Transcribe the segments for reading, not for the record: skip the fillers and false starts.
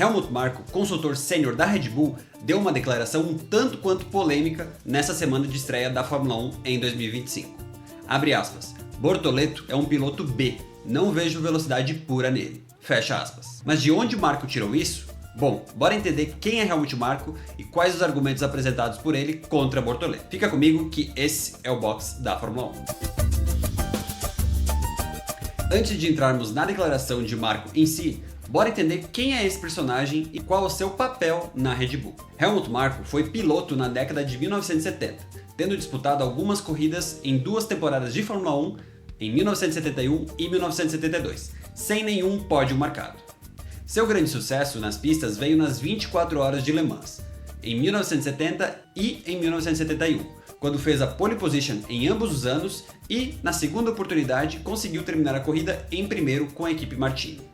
Helmut Marko, consultor sênior da Red Bull, deu uma declaração um tanto quanto polêmica nessa semana de estreia da Fórmula 1 em 2025. Abre aspas, Bortoleto é um piloto B, não vejo velocidade pura nele. Fecha aspas. Mas de onde Marko tirou isso? Bom, bora entender quem é Helmut Marko e quais os argumentos apresentados por ele contra Bortoleto. Fica comigo que esse é o box da Fórmula 1. Antes de entrarmos na declaração de Marko em si, bora entender quem é esse personagem e qual é o seu papel na Red Bull. Helmut Marko foi piloto na década de 1970, tendo disputado algumas corridas em 2 temporadas de Fórmula 1 em 1971 e 1972, sem nenhum pódio marcado. Seu grande sucesso nas pistas veio nas 24 horas de Le Mans, em 1970 e em 1971, quando fez a pole position em ambos os anos e, na segunda oportunidade, conseguiu terminar a corrida em primeiro com a equipe Martini.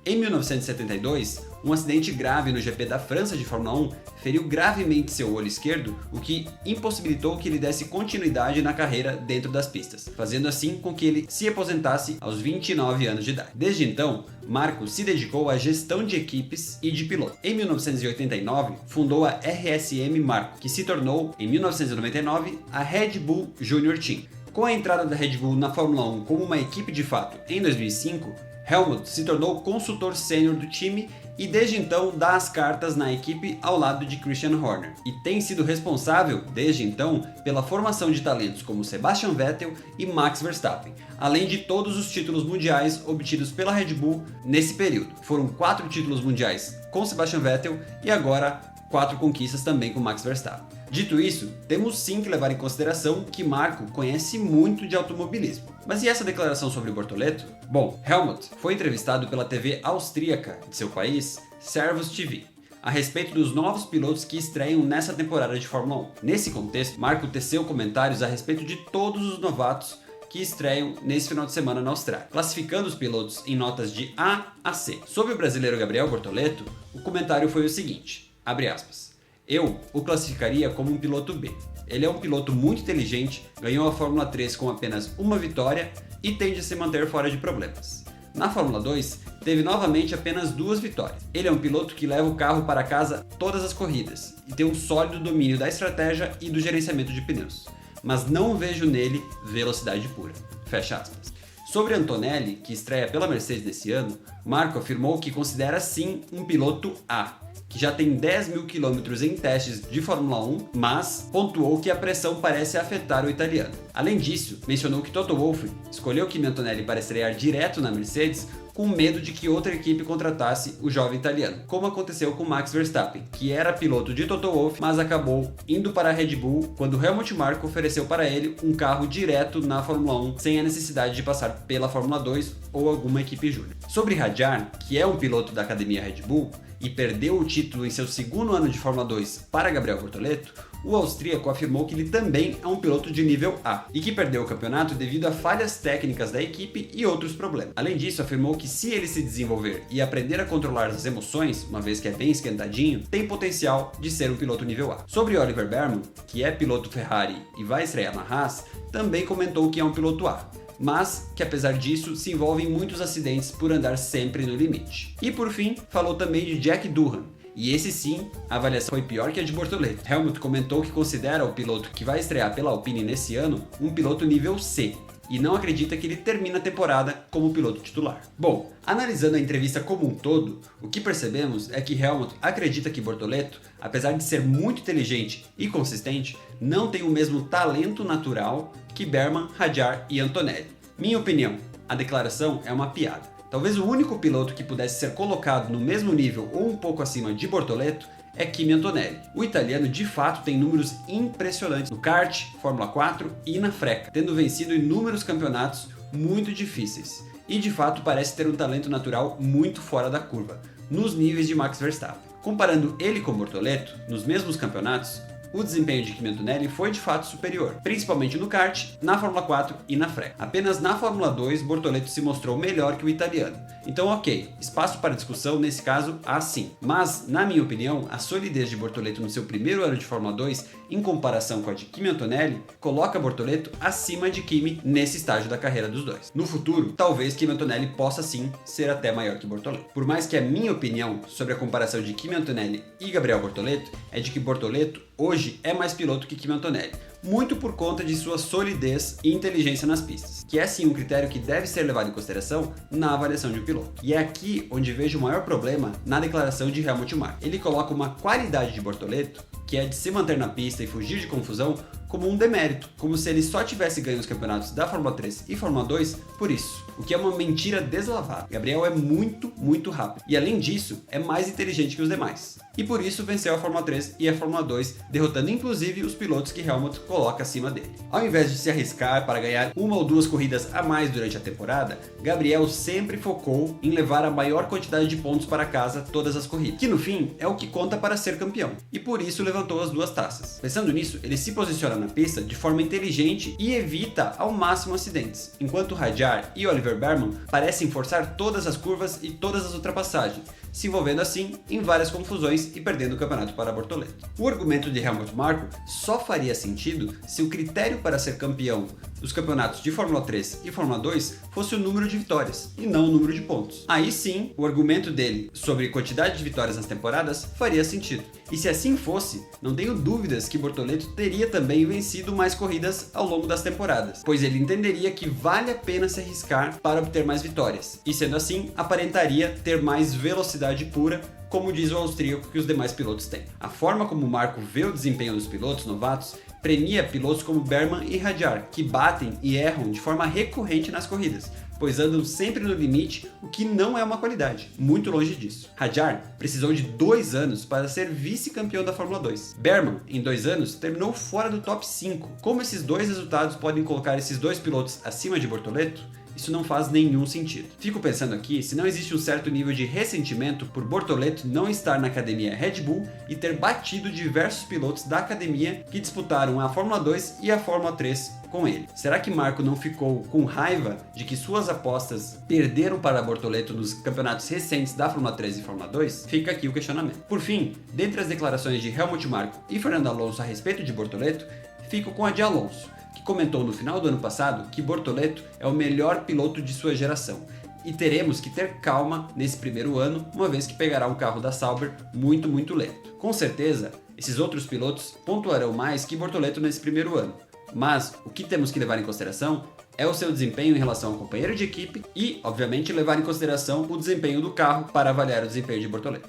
Em 1972, um acidente grave no GP da França de Fórmula 1 feriu gravemente seu olho esquerdo, o que impossibilitou que ele desse continuidade na carreira dentro das pistas, fazendo assim com que ele se aposentasse aos 29 anos de idade. Desde então, Marko se dedicou à gestão de equipes e de piloto. Em 1989, fundou a RSM Marko, que se tornou, em 1999, a Red Bull Junior Team. Com a entrada da Red Bull na Fórmula 1 como uma equipe de fato em 2005, Helmut se tornou consultor sênior do time e desde então dá as cartas na equipe ao lado de Christian Horner, e tem sido responsável, desde então, pela formação de talentos como Sebastian Vettel e Max Verstappen, além de todos os títulos mundiais obtidos pela Red Bull nesse período. Foram 4 títulos mundiais com Sebastian Vettel e agora 4 conquistas também com Max Verstappen. Dito isso, temos sim que levar em consideração que Marko conhece muito de automobilismo. Mas e essa declaração sobre Bortoleto? Bom, Helmut foi entrevistado pela TV austríaca de seu país, Servus TV, a respeito dos novos pilotos que estreiam nessa temporada de Fórmula 1. Nesse contexto, Marko teceu comentários a respeito de todos os novatos que estreiam nesse final de semana na Austrália, classificando os pilotos em notas de A a C. Sobre o brasileiro Gabriel Bortoleto, o comentário foi o seguinte, abre aspas, eu o classificaria como um piloto B. Ele é um piloto muito inteligente, ganhou a Fórmula 3 com apenas uma vitória e tende a se manter fora de problemas. Na Fórmula 2, teve novamente apenas 2 vitórias. Ele é um piloto que leva o carro para casa todas as corridas e tem um sólido domínio da estratégia e do gerenciamento de pneus. Mas não vejo nele velocidade pura. Fecha aspas. Sobre Antonelli, que estreia pela Mercedes nesse ano, Marko afirmou que considera sim um piloto A, que já tem 10 mil quilômetros em testes de Fórmula 1, mas pontuou que a pressão parece afetar o italiano. Além disso, mencionou que Toto Wolff escolheu Kimi Antonelli para estrear direto na Mercedes com medo de que outra equipe contratasse o jovem italiano, como aconteceu com Max Verstappen, que era piloto de Toto Wolff, mas acabou indo para a Red Bull quando Helmut Marko ofereceu para ele um carro direto na Fórmula 1, sem a necessidade de passar pela Fórmula 2 ou alguma equipe júnior. Sobre Hadjar, que é um piloto da academia Red Bull e perdeu o título em seu segundo ano de Fórmula 2 para Gabriel Bortoleto, o austríaco afirmou que ele também é um piloto de nível A e que perdeu o campeonato devido a falhas técnicas da equipe e outros problemas. Além disso, afirmou que se ele se desenvolver e aprender a controlar as emoções, uma vez que é bem esquentadinho, tem potencial de ser um piloto nível A. Sobre Oliver Bearman, que é piloto Ferrari e vai estrear na Haas, também comentou que é um piloto A, mas que apesar disso se envolve em muitos acidentes por andar sempre no limite. E por fim, falou também de Jack Doohan, e esse sim, a avaliação foi pior que a de Bortoleto. Helmut comentou que considera o piloto que vai estrear pela Alpine nesse ano um piloto nível C, e não acredita que ele termine a temporada como piloto titular. Bom, analisando a entrevista como um todo, o que percebemos é que Helmut acredita que Bortoleto, apesar de ser muito inteligente e consistente, não tem o mesmo talento natural que Bearman, Hadjar e Antonelli. Minha opinião, a declaração é uma piada. Talvez o único piloto que pudesse ser colocado no mesmo nível ou um pouco acima de Bortoleto é Kimi Antonelli. O italiano de fato tem números impressionantes no kart, Fórmula 4 e na freca, tendo vencido inúmeros campeonatos muito difíceis. E de fato parece ter um talento natural muito fora da curva, nos níveis de Max Verstappen. Comparando ele com Bortoleto, nos mesmos campeonatos, o desempenho de Kimi Antonelli foi de fato superior, principalmente no kart, na Fórmula 4 e na freca. Apenas na Fórmula 2, Bortoleto se mostrou melhor que o italiano, Então ok, espaço para discussão nesse caso há sim. Mas, na minha opinião, a solidez de Bortoleto no seu primeiro ano de Fórmula 2, em comparação com a de Kimi Antonelli, coloca Bortoleto acima de Kimi nesse estágio da carreira dos dois. No futuro, talvez Kimi Antonelli possa sim ser até maior que Bortoleto. Por mais que a minha opinião sobre a comparação de Kimi Antonelli e Gabriel Bortoleto é de que Bortoleto hoje é mais piloto que Kimi Antonelli, muito por conta de sua solidez e inteligência nas pistas, que é sim um critério que deve ser levado em consideração na avaliação de um piloto. E é aqui onde vejo o maior problema na declaração de Helmut Marko. Ele coloca uma qualidade de Bortoleto, que é de se manter na pista e fugir de confusão, como um demérito, como se ele só tivesse ganho os campeonatos da Fórmula 3 e Fórmula 2 por isso, o que é uma mentira deslavada. Gabriel é muito rápido e, além disso, é mais inteligente que os demais. E por isso venceu a Fórmula 3 e a Fórmula 2, derrotando inclusive os pilotos que Helmut coloca acima dele. Ao invés de se arriscar para ganhar uma ou duas corridas a mais durante a temporada, Gabriel sempre focou em levar a maior quantidade de pontos para casa todas as corridas, que no fim é o que conta para ser campeão, e por isso levantou as duas taças. Pensando nisso, ele se posiciona na pista de forma inteligente e evita ao máximo acidentes, enquanto Hadjar e Oliver Bearman parecem forçar todas as curvas e todas as ultrapassagens, se envolvendo assim em várias confusões e perdendo o campeonato para Bortoleto. O argumento de Helmut Marko só faria sentido se o critério para ser campeão dos campeonatos de Fórmula 3 e Fórmula 2 fosse o número de vitórias e não o número de pontos. Aí sim, o argumento dele sobre quantidade de vitórias nas temporadas faria sentido. E se assim fosse, não tenho dúvidas que Bortoleto teria também vencido mais corridas ao longo das temporadas, pois ele entenderia que vale a pena se arriscar para obter mais vitórias, e sendo assim, aparentaria ter mais velocidade pura, como diz o austríaco que os demais pilotos têm. A forma como Marko vê o desempenho dos pilotos novatos premia pilotos como Bearman e Hadjar, que batem e erram de forma recorrente nas corridas, pois andam sempre no limite, o que não é uma qualidade, muito longe disso. Hadjar precisou de 2 anos para ser vice-campeão da Fórmula 2. Bearman, em 2 anos, terminou fora do top 5. Como esses dois resultados podem colocar esses dois pilotos acima de Bortoleto? Isso não faz nenhum sentido. Fico pensando aqui se não existe um certo nível de ressentimento por Bortoleto não estar na academia Red Bull e ter batido diversos pilotos da academia que disputaram a Fórmula 2 e a Fórmula 3 com ele. Será que Marko não ficou com raiva de que suas apostas perderam para Bortoleto nos campeonatos recentes da Fórmula 3 e Fórmula 2? Fica aqui o questionamento. Por fim, dentre as declarações de Helmut Marko e Fernando Alonso a respeito de Bortoleto, fico com a de Alonso, que comentou no final do ano passado que Bortoleto é o melhor piloto de sua geração. E teremos que ter calma nesse primeiro ano, uma vez que pegará um carro da Sauber muito lento. Com certeza, esses outros pilotos pontuarão mais que Bortoleto nesse primeiro ano. Mas o que temos que levar em consideração é o seu desempenho em relação ao companheiro de equipe e, obviamente, levar em consideração o desempenho do carro para avaliar o desempenho de Bortoleto.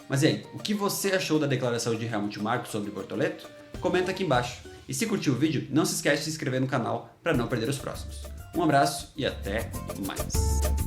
Mas e aí, o que você achou da declaração de Helmut Marko sobre Bortoleto? Comenta aqui embaixo. E se curtiu o vídeo, não se esquece de se inscrever no canal para não perder os próximos. Um abraço e até mais!